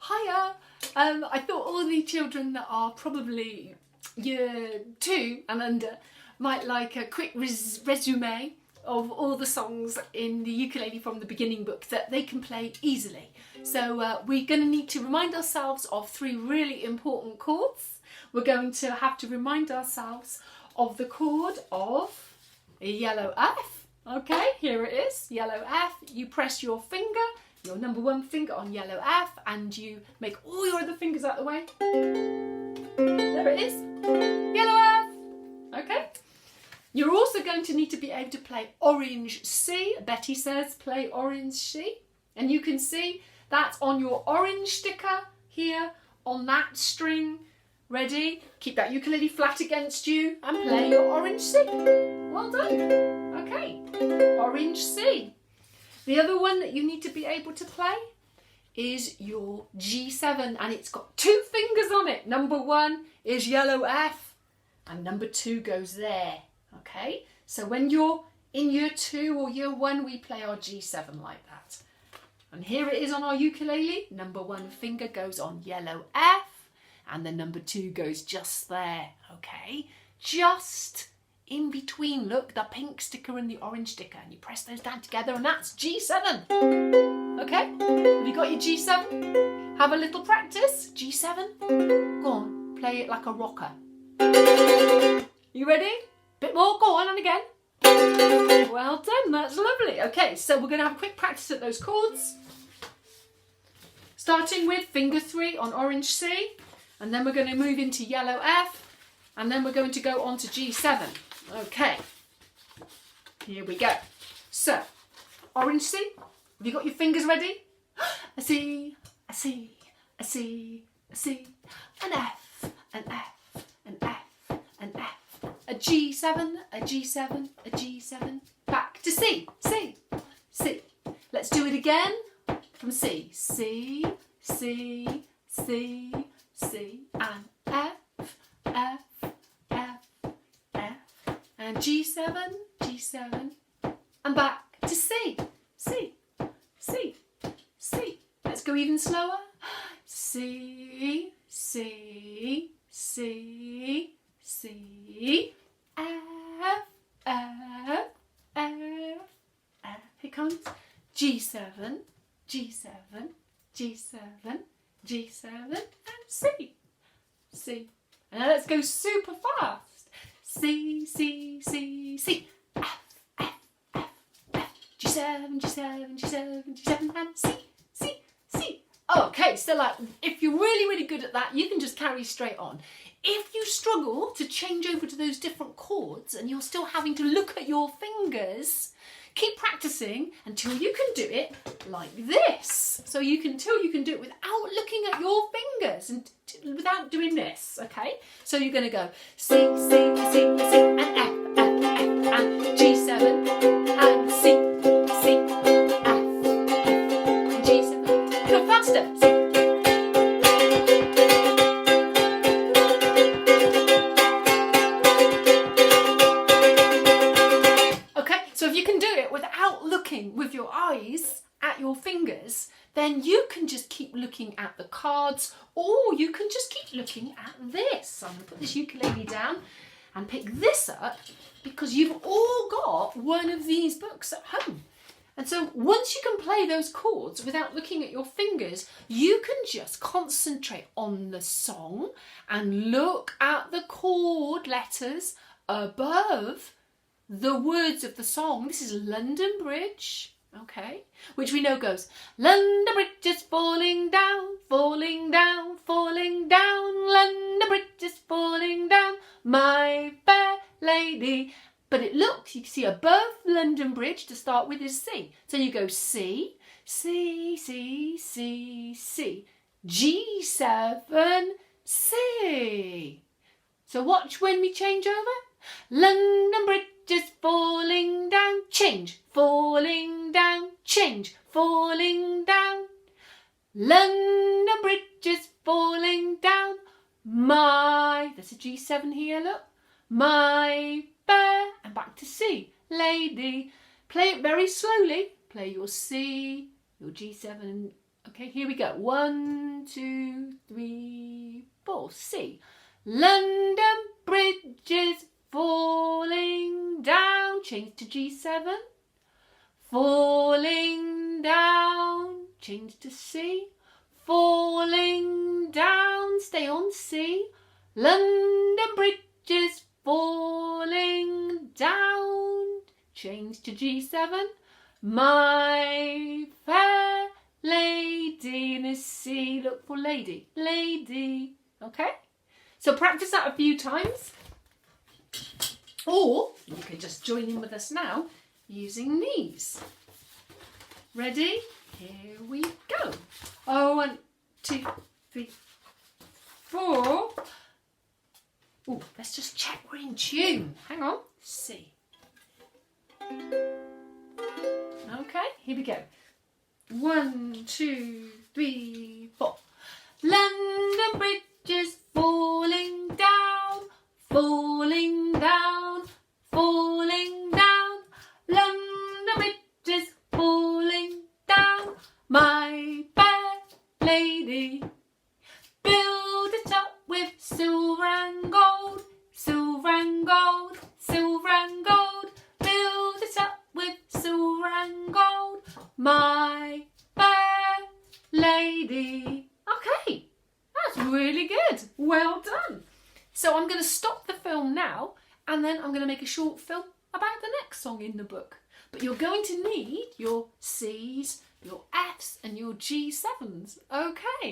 Hiya! I thought all the children that are probably year 2 and under might like a quick resume of all the songs in the ukulele from the beginning book that they can play easily. So we're going to need to remind ourselves of 3 really important chords. We're going to have to remind ourselves of the chord of a yellow F. Okay, here it is, yellow F. You press your finger, your number 1 finger on yellow F, and you make all your other fingers out of the way. There it is, yellow F. Okay. You're also going to need to be able to play orange C. Betty says play orange C. And you can see that's on your orange sticker here on that string. Ready? Keep that ukulele flat against you and play your orange C. Well done. Okay, orange C. The other one that you need to be able to play is your G7, and it's got 2 fingers on it. Number 1 is yellow F and number 2 goes there. Okay, so when you're in year 2 or year 1, we play our G7 like that. And here it is on our ukulele. Number 1 finger goes on yellow F and the number 2 goes just there. Okay, just in between. Look, the pink sticker and the orange sticker, and you press those down together and that's G7. Okay, have you got your G7? Have a little practice. G7. Go on, play it like a rocker. You ready? Bit more, go on, and again. Well done, that's lovely. Okay, so we're going to have a quick practice at those chords. Starting with finger 3 on orange C, and then we're going to move into yellow F, and then we're going to go on to G7. Okay, here we go. So, orange C, have you got your fingers ready? A C, a C, a C, a C, an F, an F, an F, an F. A G7, a G7, a G7, back to C, C, C. Let's do it again from C. C, C, C, C, and F, F, F, F, and G7, G7, and back to C, C, C, C. Let's go even slower. C, C, C, C, F, F, F, F. Here comes G7, G7, G7, G7, and C, C. And now let's go super fast. C, C, C, C, F, F, F, F, G7, G7, G7, G7, and C, C, C. Okay, so like, if you're really, really good at that, you can just carry straight on. If you struggle to change over to those different chords and you're still having to look at your fingers, keep practicing until you can do it like this. So until you can do it without looking at your fingers and without doing this, okay? So you're going to go C, C, C, C, and F, F, F, and G7, and C, C, F, and G7. Go faster. C. With your eyes at your fingers, then you can just keep looking at the cards, or you can just keep looking at this. So I'm going to put this ukulele down and pick this up because you've all got one of these books at home. And so once you can play those chords without looking at your fingers, you can just concentrate on the song and look at the chord letters above the words of the song. This is London Bridge, okay, which we know goes, London Bridge is falling down, falling down, falling down, London Bridge is falling down, my fair lady. But it looks, you can see above London Bridge to start with is C. So you go C, C, C, C, C, G7, C. So watch when we change over. London Bridge is falling down, change, falling down, change, falling down. London Bridge is falling down, there's a G7 here, look, my fair, and back to C, lady. Play it very slowly, play your C, your G7, okay, here we go, 1, 1, 2, 3, 4. C. London Bridge is falling down. Change to G7. Falling down. Change to C. Falling down. Stay on C. London Bridge is falling down. Change to G7. My fair lady in a C. Look for lady. Lady. Okay? So practice that a few times. Or you can just join in with us now using these. Ready? Here we go. Oh, 1, 2, 3, 4. Oh, let's just check we're in tune. Hang on. C. Okay, here we go. 1, 2, 3, 4. London Bridge is falling down, falling down, falling down. London Bridge is falling down. My fair lady, build it up with silver and gold, silver and gold, silver and gold. Build it up with silver and gold, my fair lady. Okay, that's really good. Well done. So I'm going to stop the film now and then I'm going to make a short film about the next song in the book. But you're going to need your C's, your F's and your G7s. Okay.